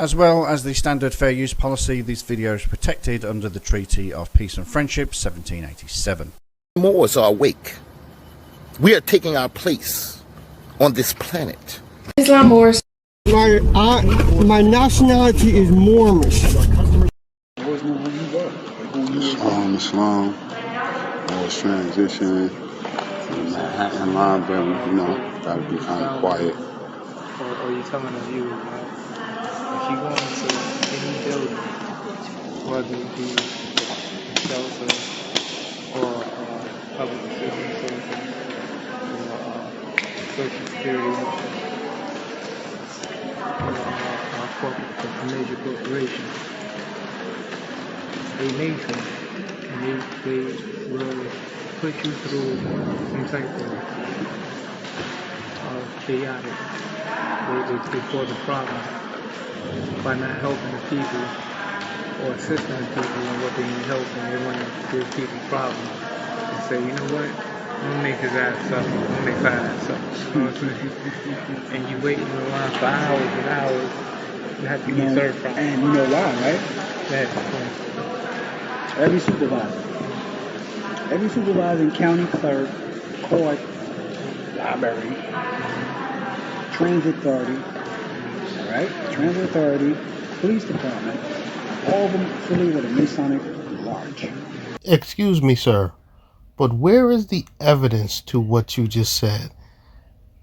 As well as the standard fair use policy, these videos are protected under the Treaty of Peace and Friendship 1787. Moors are awake. We are taking our place on this planet. Islam Moors. My nationality is Moorish. Islam, Moorish transition, Manhattan line, but gotta be kind of quiet. Or you telling them you, if you go into any building, whether it be shelter or public assistance services or social security, a major corporation, they maintain and they will put you through some type of chaotic. They cause a problem by not helping the people or assisting the people in what they need help, and they want to give people problems and say, you know what, I'm gonna make his ass up, I'm gonna make her ass up. You know what I'm saying? And you wait in the line for hours and hours. You have to get served from. And you know why, right? Yeah. Every supervising county clerk, court, library, transit authority, all right? Transit authority, police department, all of them affiliated with a Masonic lodge. Excuse me, sir, but where is the evidence to what you just said?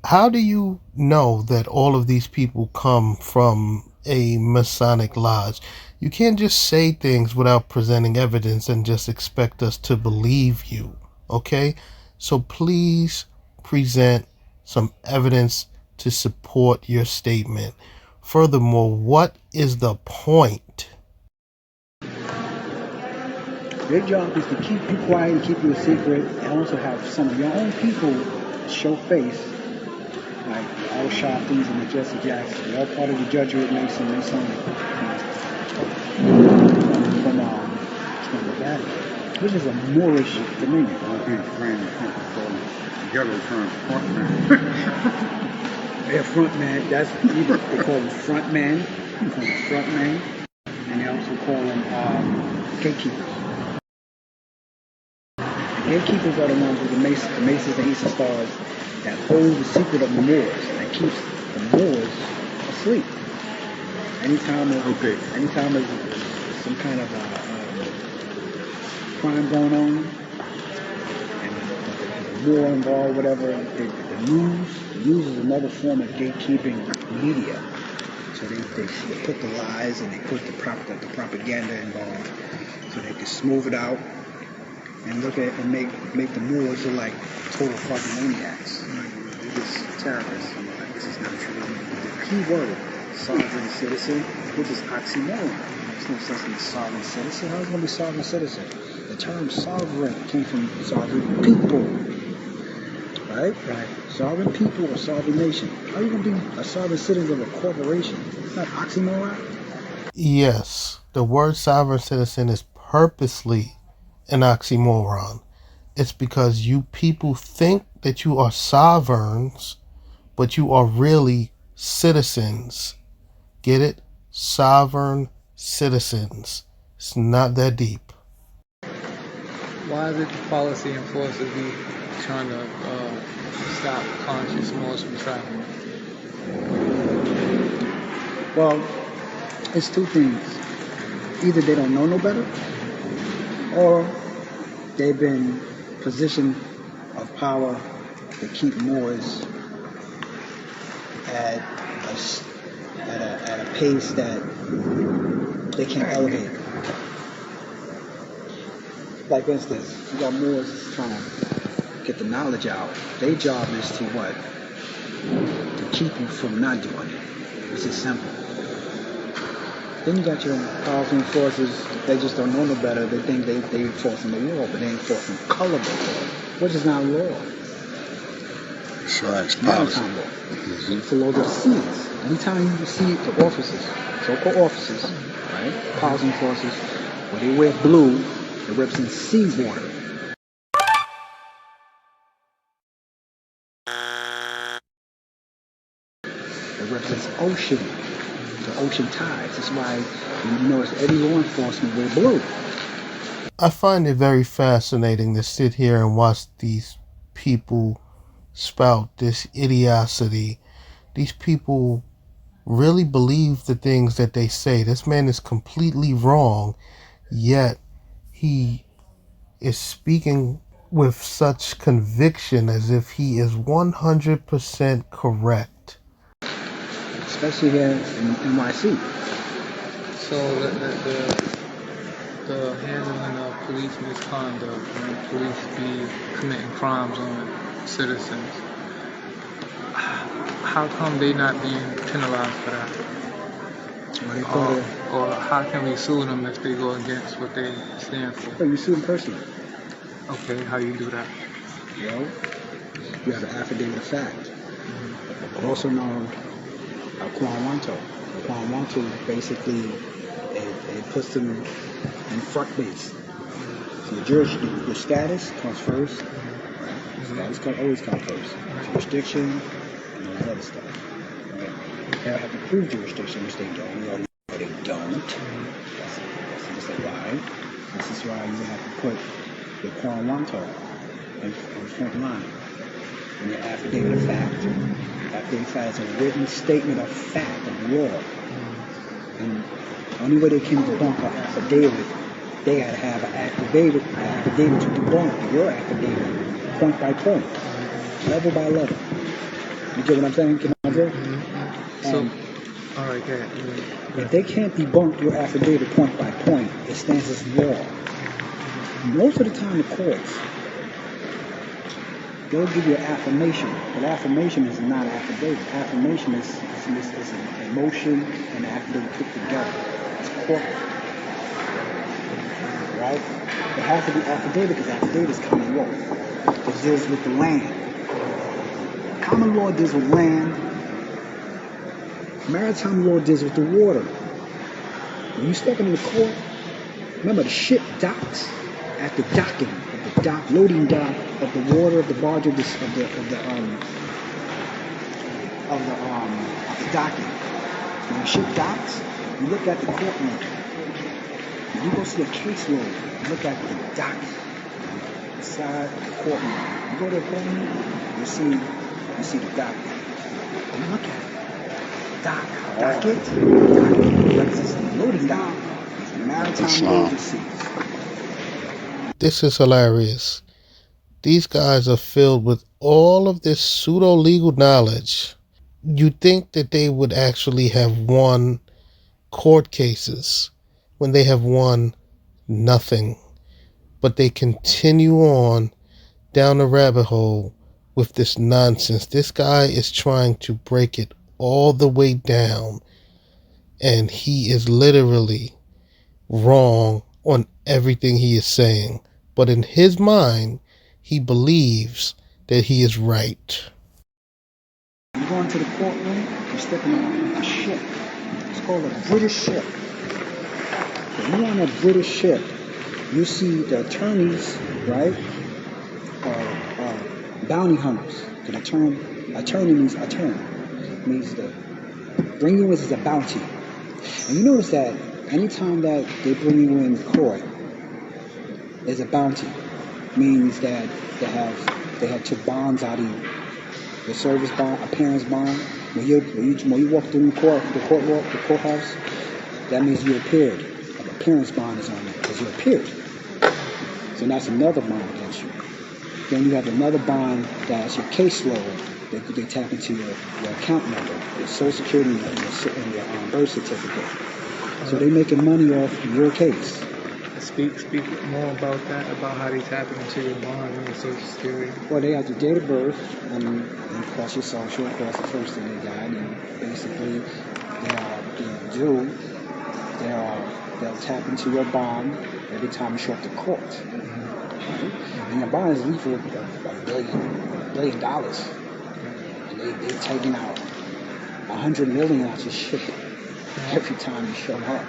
How do you know that all of these people come from a Masonic lodge? You can't just say things without presenting evidence and just expect us to believe you, okay? So please present some evidence to support your statement. Furthermore, what is the point? Their job is to keep you quiet and keep you a secret, and also have some of your own people show face, like all Sharpies and the Jesse Jackson. They're all part of the Jesuit Masonic from Nevada, which is a Moorish dominion. Yellow term, front man. They're front man. They call them front man. And they also call them gatekeepers. The gatekeepers are the ones with the maces and Eastern stars that hold the secret of the Moors, that keeps the Moors asleep. Anytime there's some kind of crime going on, and the war involved, whatever, the news is another form of gatekeeping media. So they put the lies and they put the propaganda involved, so they can smooth it out and look at and make the Moors look like total fucking maniacs. They're just terrorists. This is not true. The key word, sovereign citizen, which is oxymoron. There's no such thing as sovereign citizen. How is it going to be sovereign citizen? The term sovereign came from sovereign people. Right? Sovereign people or sovereign nation. How are you going to be a sovereign citizen of a corporation? It's not oxymoron. Yes, the word sovereign citizen is purposely an oxymoron. It's because you people think that you are sovereigns, but you are really citizens. Get it? Sovereign citizens. It's not that deep. Why is it the policy enforcers be trying to stop conscious Moors from traveling? Well, it's two things. Either they don't know no better, or they've been positioned of power to keep Moors at a pace that they can't elevate. Like, for instance, you got Moors trying to get the knowledge out. Their job is to what? To keep you from not doing it. It's just simple. Then you got your powerful enforcers, they just don't know no better. They think they enforcing the law, but they enforcing colorable law, which is not law. So that's policy. It's a load of seeds. Anytime you see the officers, so-called officers, right, powers enforcers, when they wear blue, it represents seawater. It represents ocean. the ocean tides. That's why you notice every law enforcement wear blue. I find it very fascinating to sit here and watch these people spout this idiocy. These people really believe the things that they say. This man is completely wrong, yet he is speaking with such conviction as if he is 100% correct. Especially here in NYC. So the handling of police misconduct when police be committing crimes on citizens, how come they not being penalized for that? Or how can we sue them if they go against what they stand for? Oh, you sue them personally. Okay, how you do that? Well, you have an affidavit of fact. Also known as Quanwanto. Quanwanto basically it puts them in front base. So your status comes first. Status always comes first. Jurisdiction and all that other stuff. Right? They have to prove jurisdiction, which they don't. We already know they don't. That's a lie. This is why you have to put the Quanwanto in front line. And your affidavit of fact. Affidavit of fact is a written statement of fact of law. And the only way they can debunk an affidavit, they gotta have an affidavit to debunk your affidavit, point by point, level by level. You get what I'm saying? Can I say? So, all right, go ahead. If they can't debunk your affidavit point by point, it stands as law. Most of the time, the courts, they'll give you an affirmation, but affirmation is not an affidavit. Affirmation is an emotion and an affidavit put together. It's corporate, right? It has to be affidavit because affidavit is common law. It deals with the land. Common law deals with land. Maritime law deals with the water. When you step into the court, remember the ship docks at the docking, at the dock, loading dock of the water of the barge of the docking. When the ship docks, you look at the courtroom. When you go see a caseload, you look at the dock, the side of the courtroom. You go to the courtroom, you see the dock. You look at it. Docket represents the loading dock. It's maritime agencies. This is hilarious. These guys are filled with all of this pseudo-legal knowledge. You'd think that they would actually have won court cases when they have won nothing. But they continue on down the rabbit hole with this nonsense. This guy is trying to break it all the way down, and he is literally wrong on everything he is saying. But in his mind, he believes that he is right. You go into the courtroom, you're stepping on a ship. It's called a British ship. When you're on a British ship, you see the attorneys, right? Bounty hunters. The attorney means attorney. It means to bring you in as a bounty. And you notice that anytime that they bring you in court, there's a bounty. Means that they have took bonds out of you. The service bond, a parent's bond. When you walk through the courthouse, that means you appeared. Like a parent's bond is on it because you appeared. So that's another bond against you. Then you have another bond that's your caseload. They tap into your account number, your social security number, and your birth certificate. So they're making money off your case. Speak more about that, about how they tap into your bond and your social security. Well, they have your date of birth, and plus your social, plus the first thing they got, and basically they'll tap into your bond every time you show up to court. And your bond is usually $1 billion. And they're taking out $100 million out your shit every time you show up.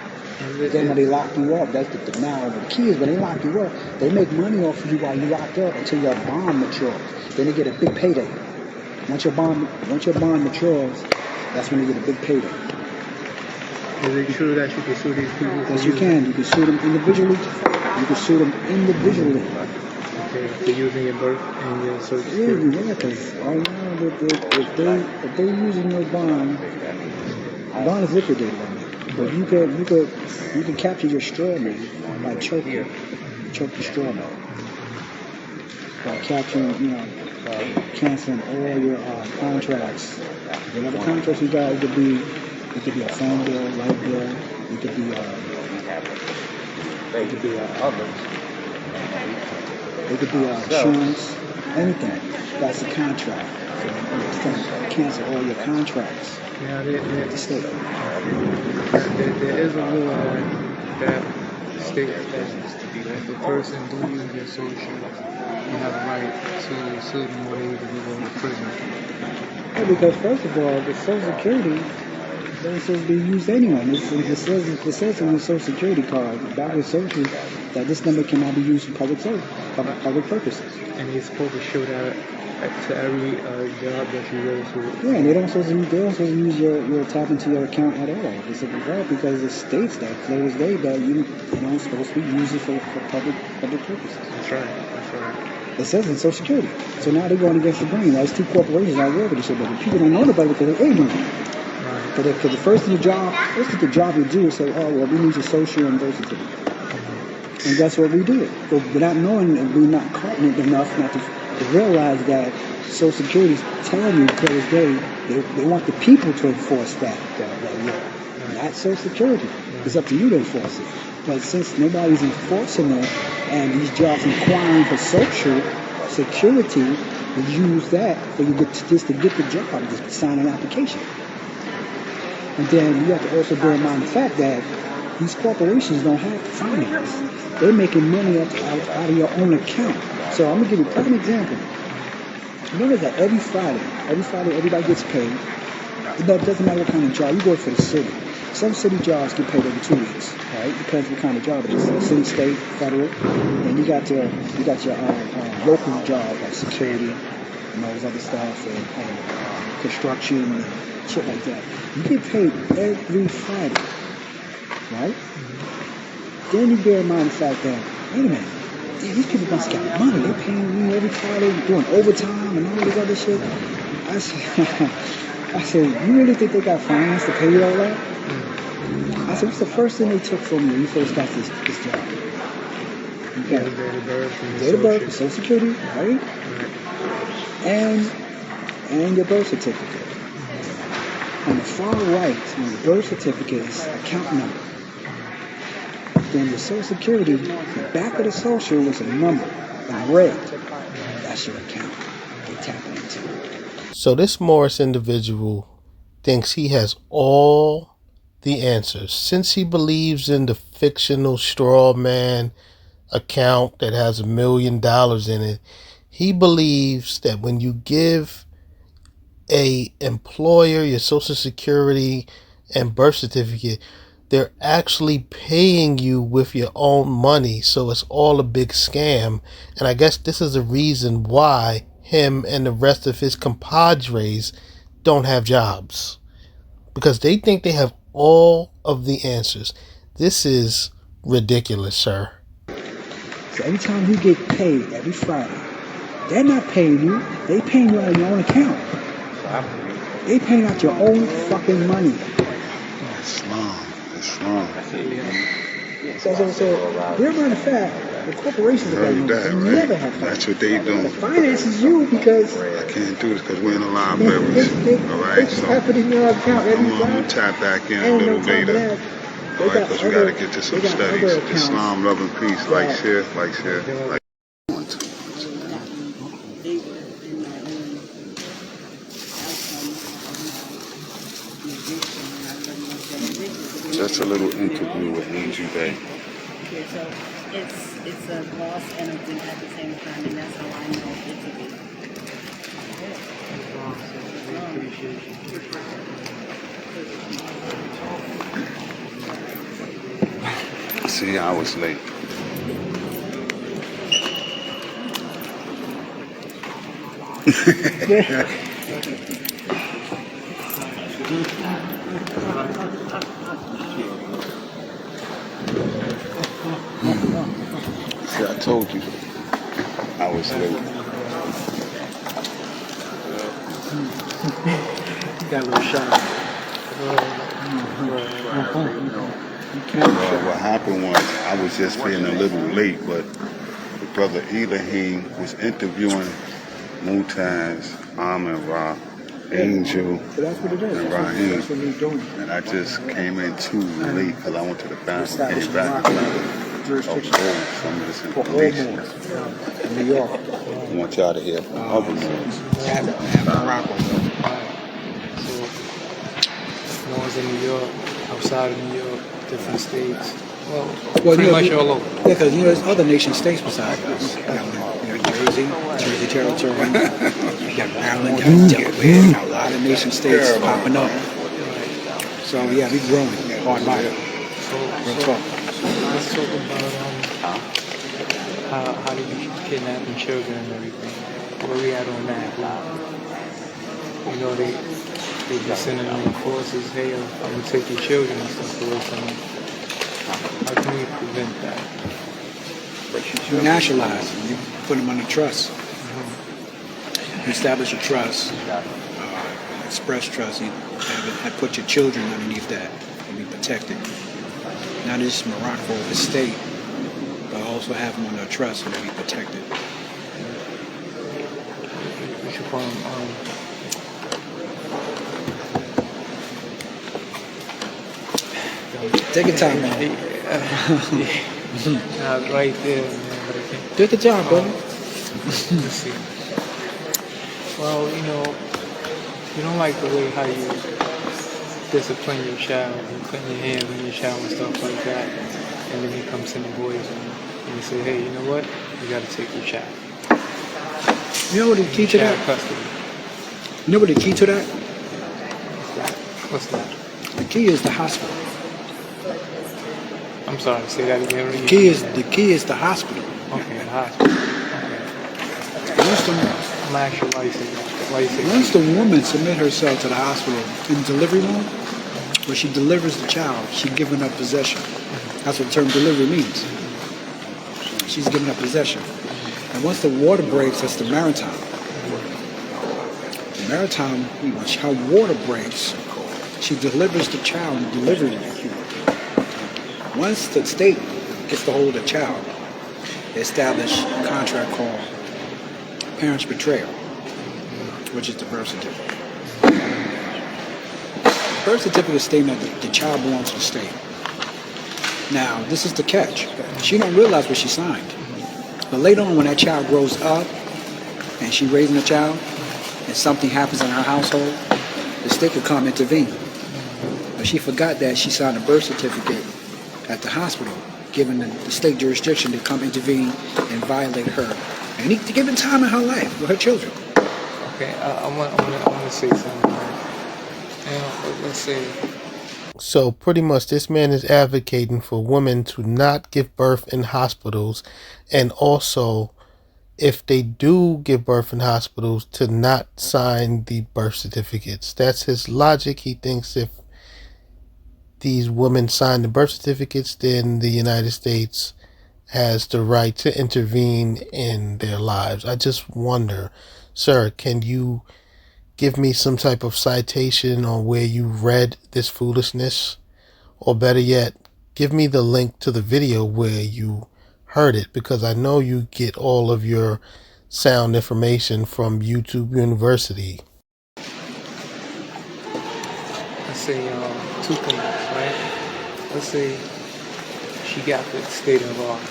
Then when they lock you up, that's the key is when they lock you up, they make money off of you while you locked up until your bond matures. Then they get a big payday. Once your bond matures, that's when they get a big payday. Is it true that you can sue these people? Yes, you can. You can sue them individually. You can sue them individually. Okay, for using your birth and your social security. Yeah, because right now, if they're using your bond is liquidated on it. But you can capture your straw man by choke the straw man. By capturing, canceling all your contracts. Whatever contracts you got, it could be a phone bill, light bill, it could be insurance, anything. That's a contract. So it's going to cancel all your contracts. Yeah, With the state. there is a law that states that if a person do use your social, you have a right to sue them or they either go to prison. Yeah, because first of all, the Social Security doesn't supposed to be used anyway. It says on your Social Security card, about your social, that this number cannot be used for public purposes. And you're supposed to show that to every job that you go to. Yeah, and they don't supposed to use your tap into your account at all. It's a result because it states that clear as day that you don't supposed to be using for public purposes. That's right. It says in Social Security. So now they're going against the grain. There's two corporations out there with this shit, but the people don't know about it because they're ignorant. Right. Because the first thing the job you do is say, oh, well, we need your social and birth certificate. And that's what we do. But without knowing that we're not confident enough not to realize that Social Security is telling you clear as day, they want the people to enforce that law. Not Social Security. It's up to you to enforce it. But since nobody's enforcing it, and these jobs inquiring for Social Security, we use that for you just to get the job, just sign an application. And then you have to also bear in mind the fact that these corporations don't have finance. They're making money out of your own account. So I'm going to give you a prime example. Remember that every Friday, everybody gets paid. It doesn't matter what kind of job. You work for the city. Some city jobs get paid every 2 weeks, right? Depends what kind of job it is. City, state, federal. And you got your local job like security and all this other stuff and construction and shit like that. You get paid every Friday, right? Then you bear in mind the fact that, wait a minute, these people must got money. They're paying me every Friday, doing overtime and all this other shit. I said, you really think they got finance to pay you all that? I said, what's the first thing they took from you when you first got this job? You got date of birth, Social Security, right? And your birth certificate. On the far right, on the birth certificate is account number. Then the Social Security, the back of the social was a number in red. That's your account. They tap into. So this Moorish individual thinks he has all the answers. Since he believes in the fictional straw man account that has $1 million in it, he believes that when you give a employer your Social Security and birth certificate, they're actually paying you with your own money. So it's all a big scam. And I guess this is the reason why him and the rest of his compadres don't have jobs, because they think they have all of the answers. This is ridiculous, sir. So every time you get paid every Friday, they're not paying you. They paying you out of your own account. They paying out your own fucking money. It's wrong. So bear in mind the fact, the corporations are never have finance. That's what they do. The finance is you because I can't do this because we're in the libraries. All right, so happening in your account every I'm going to tap back in a little later. All right, because we got to get to some studies. Islam, love, and peace. Like, share, like. Just a little interview with Angel Bay. Okay, so it's a boss and a thing at the same time, and that's how I know it's a big. See, I was late. See, I told you I was late. Got a little shot. What happened was I was just being a little late, but the brother Elohim was interviewing Mutaz, Amin Ra, Angel, So that's what it is. and Rahim. That's what we're doing. And I just came in too late because I went to the bathroom, Establish came back Moroccan jurisdiction upload some of this for all information. Moors in New York. I want y'all to hear from other Moors. And Morocco. So, Moors in New York, outside of New York, different states. Well, Well, pretty you know, much all over. Yeah, because there's other nation states besides us. You got Jersey Territory. You got Maryland, you got Delaware, you got a lot of nation states popping up. So yeah, we growing hard by it. Real talk. Let's talk about how do you kidnapping children and everything. Where we at on that? You know, they be sending in the forces, hey, I'm gonna take your children and stuff away from them. How can we prevent that? You nationalize them. You put them under trust. You establish a trust, express trust. You have put your children underneath that and be protected. Not just Morocco estate, but also have them under trust and be protected. We should call them, Take your time, man. right there, man, but I can't. Take your time, brother. Let's see. Well, you know, you don't like the way how you discipline your child and putting your hands on your child and stuff like that, and then you come sending boys and you say, hey, you know what? You got to take your child. You know what the key to Child that? custody. You know what the key to that? What's that? The key is the hospital. I'm sorry, say that again. The key is the hospital. Okay, the hospital. Okay. Once the, I'm gonna ask you why you say that. Why you say once that? the woman submit herself to the hospital in the delivery room, where she delivers the child, she's giving up possession. That's what the term delivery means. She's giving up possession. And once the water breaks, that's the maritime. The maritime, how water breaks, she delivers the child in the delivery room. Once the state gets the hold of the child, they establish a contract called parents' betrayal, which is the birth certificate. The birth certificate is stating that the child belongs to the state. Now, this is the catch. She don't realize what she signed. But later on, when that child grows up and she's raising a child and something happens in her household, the state could come intervene. But she forgot that she signed a birth certificate at the hospital, given the state jurisdiction to come intervene and violate her. And need to give it time in her life with her children. Okay, I want to say something. Let's say. So pretty much this man is advocating for women to not give birth in hospitals, and also if they do give birth in hospitals to not sign the birth certificates. That's his logic. He thinks if these women sign the birth certificates, then the United States has the right to intervene in their lives. I just wonder, sir, can you give me some type of citation on where you read this foolishness? Or better yet, give me the link to the video where you heard it, because I know you get all of your sound information from YouTube University. Let's say two things, right? Let's say she got the state involved,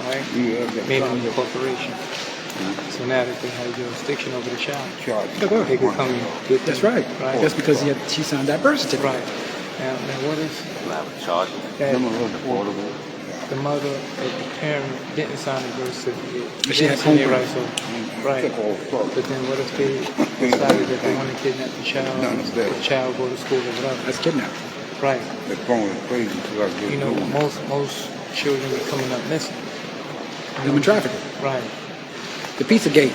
right? Made it a corporation. So now that they have jurisdiction over the child, they can come and get them. That's right. That's because she signed that birth certificate. Right. Now what if that the mother or the parent didn't sign the birth certificate? She had Didn't sign it homework. right. But then what if they decided that they want to kidnap the child, the child go to school or whatever? That's kidnapping. Right. The phone is crazy because I get You know, most children are coming up missing. Human trafficking. Right. The pizza gate.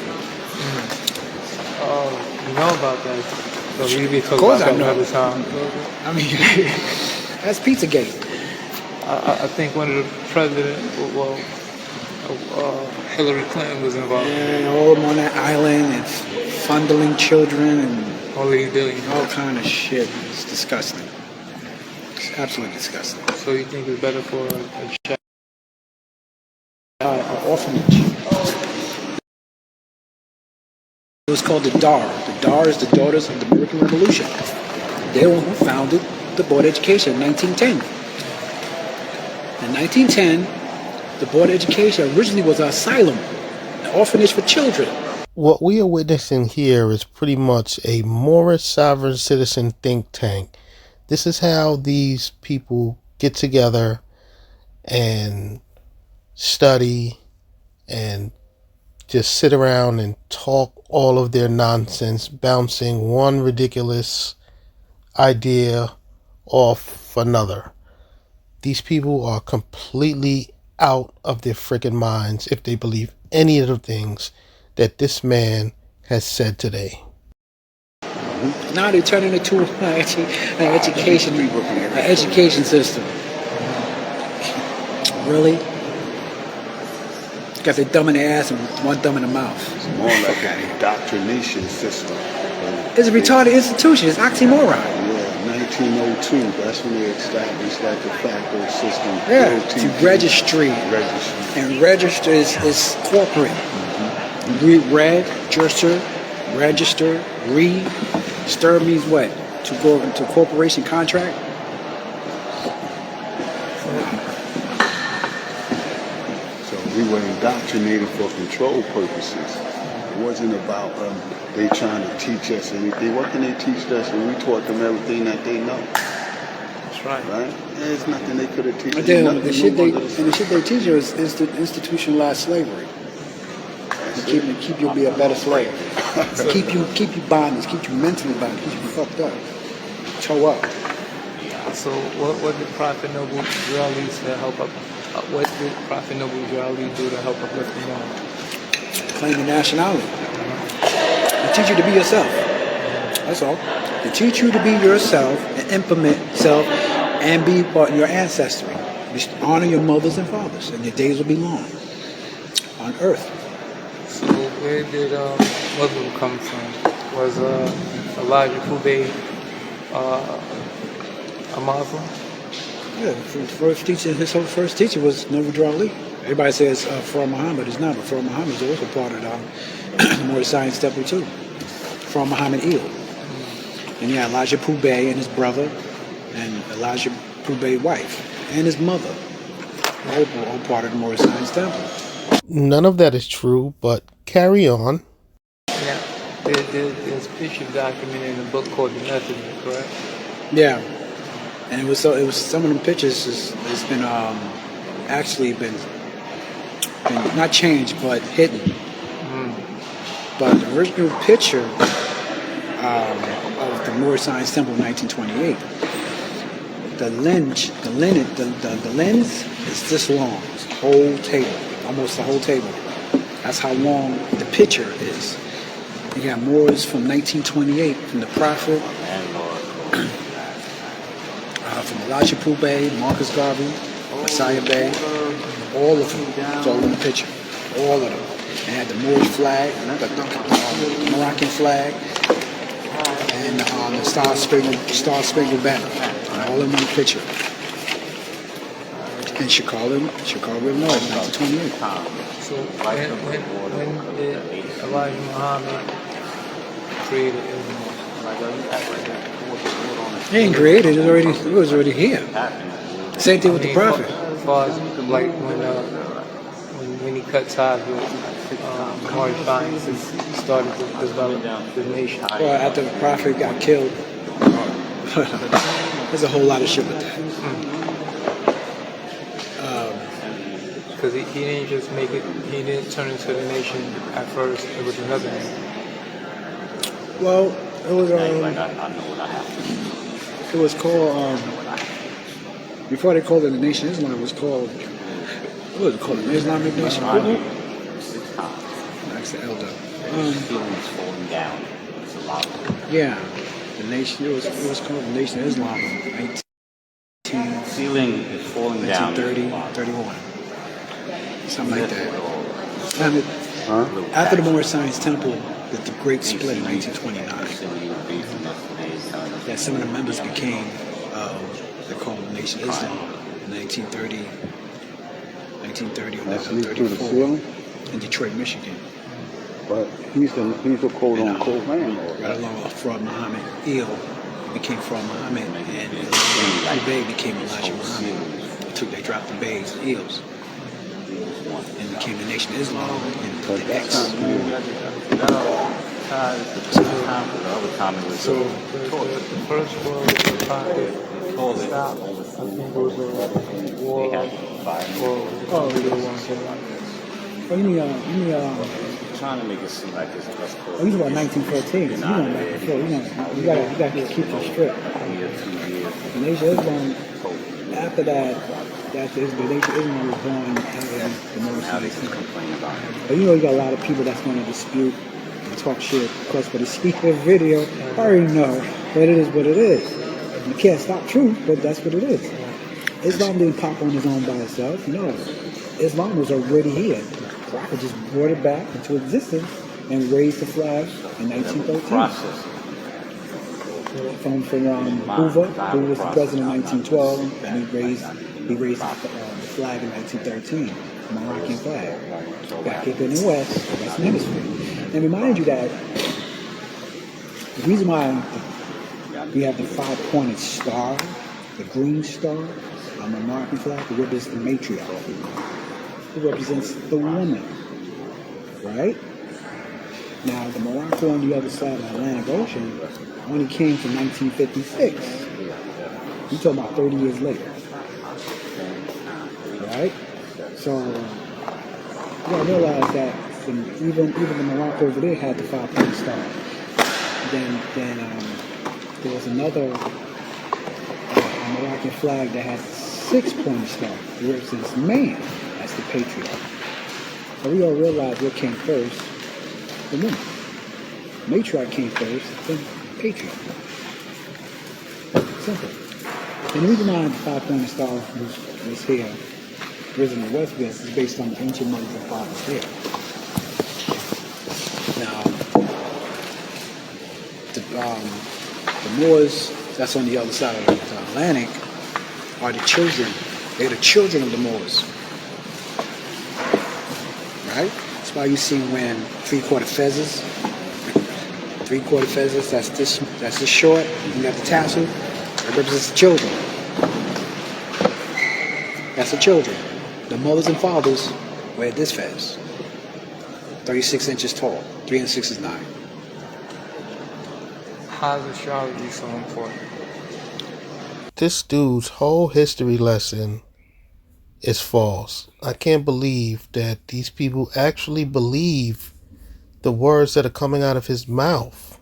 Oh, you know about that. So you be Of talking course about I that know. all the time. I mean, That's Pizzagate. I think one of the presidents, well, Hillary Clinton was involved. And all of them on that island and fondling children and All these billions. all kind of shit. It's disgusting. It's absolutely disgusting. So you think it's better for a child? An orphanage. It was called the DAR. The DAR is the Daughters of the American Revolution. They were who founded the Board of Education in 1910. In 1910, the Board of Education originally was an asylum, an orphanage for children. What we are witnessing here is pretty much a Moorish sovereign citizen think tank. This is how these people get together and study and just sit around and talk all of their nonsense, bouncing one ridiculous idea off another. These people are completely out of their freaking minds if they believe any of the things that this man has said today. Now they're turning it into an education system. Really? Got their thumb in their ass and one thumb in the mouth. It's more like an indoctrination system. It's a retarded institution. It's oxymoron. Yeah, 1902, that's when they established that de facto system. Yeah, OTP. to registry. And register is corporate. Register, stir means what? To go into corporation contract? So we were indoctrinated for control purposes. It wasn't about they trying to teach us anything. What can they teach us when we taught them everything that they know? That's right. Right? There's nothing they could have taught us. The shit they teach you is institutionalized slavery. Keep you be a better slave. keep you bondage, keep you mentally bondage, keep you fucked up. Toe up. So what did Prophet Noble Israelis to help up? What did Prophet Noble Israelis do to help uplift the Moab? Claim your nationality. They teach you to be yourself. That's all. They teach you to be yourself and implement self and be part of your ancestry. Just honor your mothers and fathers, and your days will be long on earth. So where did Muslim come from? Was Elijah Pube a Muslim? Yeah, his whole first teacher was Nabi Ali. Everybody says Pharaoh Muhammad is not, but Pharaoh Muhammad is also part of the Moorish Science Temple too. Pharaoh Muhammad Il. And yeah, Elijah Pube and his brother, and Elijah Pube's wife, and his mother. All part of the Moorish Science Temple. None of that is true, but carry on. Yeah, there's pictures documented in a book called The Method, correct? Yeah, and it was some of them pictures has been actually been not changed but hidden. But the original picture of the Moorish Science Temple in 1928, the lens is this long, this whole table. Almost the whole table. That's how long the picture is. You got Moors from 1928, from the Prophet, from Elijah Pube, Marcus Garvey, Messiah Bey, all of them. It's all in the picture. All of them. They had the Moorish flag, the Moroccan flag, and the Star Spangled Banner. All in one picture. In Chicago, Illinois, 1928. So when did Elijah Muhammad create Islam? He ain't created it was already here. Same thing with the Prophet. As far as like when he cut ties with Moorish sciences, started to develop the nation. Well, after the Prophet got killed, there's a whole lot of shit with that. Because he didn't just make it, he didn't turn into the nation at first, it was another name. Well, it was called, before they called it the Nation of Islam, it was called, what was it called, the Islamic Nation? That's the elder. Yeah, the nation, it was called the Nation of Islam in 19. thing is falling down. 1930, 31. Something like that. After the Moorish Science Temple, the Great Split in 1929. That some of the members became, they called the Nation Islam in 1930 or 1934 in Detroit, Michigan. But he's a quote-unquote man. Along from Muhammad became from Muhammad, and Ubay became Elijah Muhammad. They dropped the Bays and Eels and became the Nation of Islam and put the X. So the first world pocket stopped. I think it was a war. Oh, you mean, Trying to make it seem like it's just oh, you about 1914. You know back before. You gotta keep it straight. The Nation of Islam, after that, the Nation of Islam was born out of the Moorish American. But you know, you got a lot of people that's going to dispute and talk shit, of course, for the speaker video. I already know, but it is what it is. You can't stop truth, but that's what it is. Islam didn't pop on his own by itself. No, Islam was already here. Prophet just brought it back into existence and raised the flag in 1913. From Hoover, who was the president in 1912, and he raised the flag in 1913, the Moroccan flag, back up in the Western Hemisphere. And remind you that the reason why we have the 5-pointed star, the green star, on the Moroccan flag, it represents the matriarch. It represents the woman, right? Now, the Morocco on the other side of the Atlantic Ocean only came from 1956. You're talking about 30 years later, right? So, you gotta realize that even the Morocco over there had the 5-point star. Then there was another Moroccan flag that had 6-point star. It represents man. That's the patriarch. But we all realize what came first, the woman. Matriarch came first, then patriarch. Simple. And the reason why the 5-pointed star was here, risen in the West is based on the ancient mothers and fathers here. Now, the Moors, that's on the other side of the Atlantic, are the children. They're the children of the Moors. Right? That's why you see when 3/4 fezzes, that's this short, and you have the tassel, it represents the children. That's the children. The mothers and fathers wear this fez. 36 inches tall, 3 and 6 is 9. How is astrology so important? This dude's whole history lesson is false. I can't believe that these people actually believe the words that are coming out of his mouth.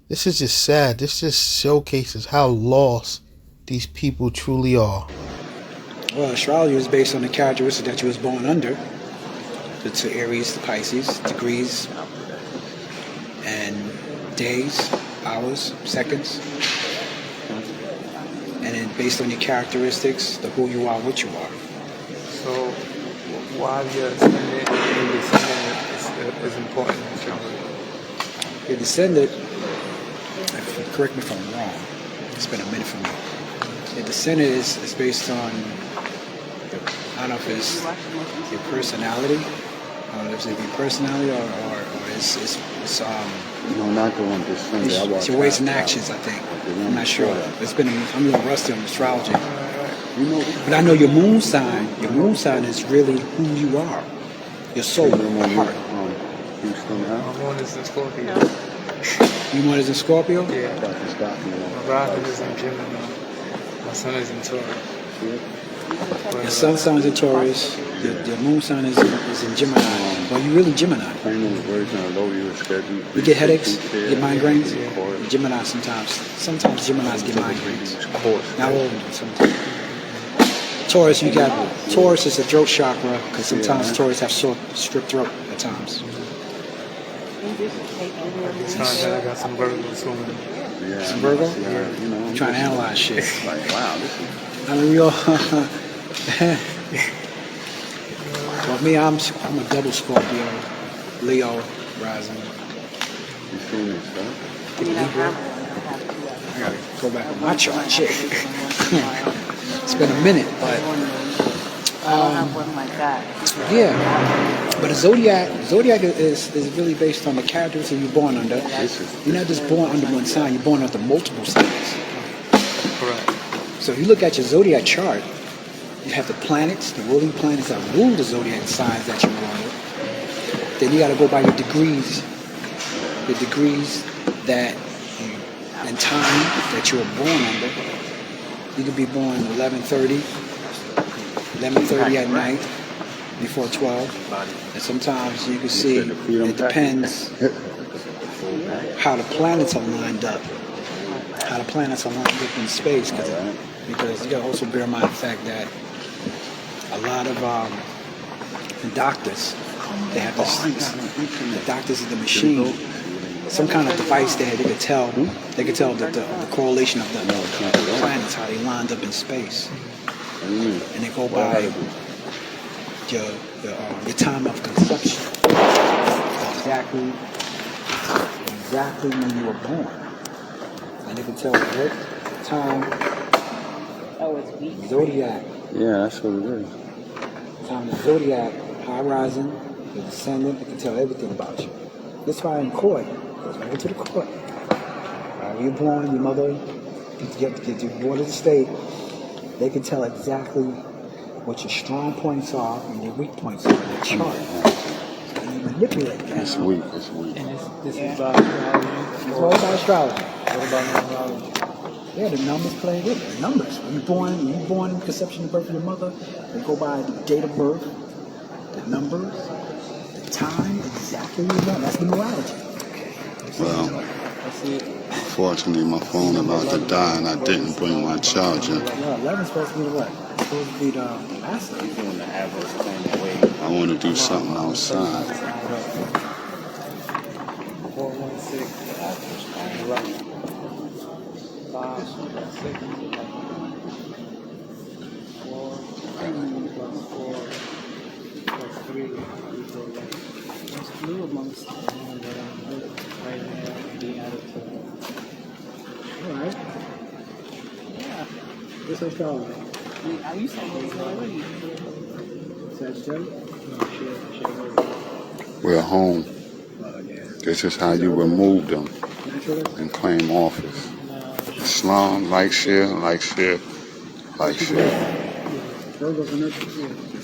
This is just sad. This just showcases how lost these people truly are. Well, astrology is based on the characteristics that you was born under. The 2 Aries, the Pisces, degrees, and days, hours, seconds. And then based on your characteristics, who you are, what you are. So, why your descendant is important in astrology? Your descendant, correct me if I'm wrong, it's been a minute for me. Your descendant is based on, I don't know if it's your personality, is it your personality or it's No, not the one this Sunday. it's your ways and actions, I think. I'm not sure. I'm a little rusty on astrology. But I know your moon sign is really who you are. Your soul, your heart. My moon is in Scorpio. Your moon is in Scorpio? Yeah. My rising is in Gemini. My sun is in Taurus. Your sun sign is in Taurus. Your moon sign is in Gemini. Well, you're really Gemini. You get headaches? You get migraines? Yeah. Gemini sometimes. Sometimes Geminis get migraines. Not all of them, sometimes. Taurus, Taurus is the throat chakra, because sometimes Taurus have strip throat at times. Besides that, I got some Virgo swimming. Some Virgo? Yeah, Trying to analyze shit. Like, wow, this is I mean, we all. Well, me, I'm a double Scorpio, Leo, rising. You seen this, huh? I mean, I have I gotta go back on my chart. Shit. It's been a minute, but I don't have one like that. yeah. But a zodiac is really based on the characteristics you're born under. You're not just born under one sign. You're born under multiple signs. Correct. So if you look at your zodiac chart, you have the planets, the ruling planets that rule the zodiac signs that you're born with. Then you got to go by your degrees. The degrees that and time that you were born under. You could be born 11:30 at night, before 12. And sometimes you can see it depends how the planets are lined up. How the planets are lined up in space, because you got to also bear in mind the fact that a lot of the doctors, they have this. The doctors is the machine. Some kind of device there they could tell. They could tell the correlation of the planets, how they lined up in space, and they go by your time of conception, exactly when you were born, and they can tell what time. Oh, it's weak. Zodiac. Yeah, that's what it is. Time the zodiac, high rising, the descendant. They can tell everything about you. That's why in court, goes right into the court. You're born, your mother, you're born in the state. They can tell exactly what your strong points are and your weak points are in the chart. So you manipulate that. It's weak. It's weak. And this is about astrology. It's all about astrology. What about numerology? Yeah, the numbers play with it. The numbers. When you're born in conception and birth of your mother, they go by the date of birth, the numbers, the time, exactly when you're born. That's numerology. Well, fortunately, my phone about to die, and I didn't bring my charger. No, 11's supposed to be the what? It's supposed to be the master. Doing the average playing their way. I want to do something outside. 416. Right. 5, 6, 4, 4 plus 3 equals 11. There's blue amongst the one that I'm with right now, the attitude. Alright. Yeah. This is astrology. I used to say this already. Sagittarius? No, shit. We're home. This is how you remove them Naturalist? and claim office. Islam, like share, like share, like share. Virgo's a naturalist.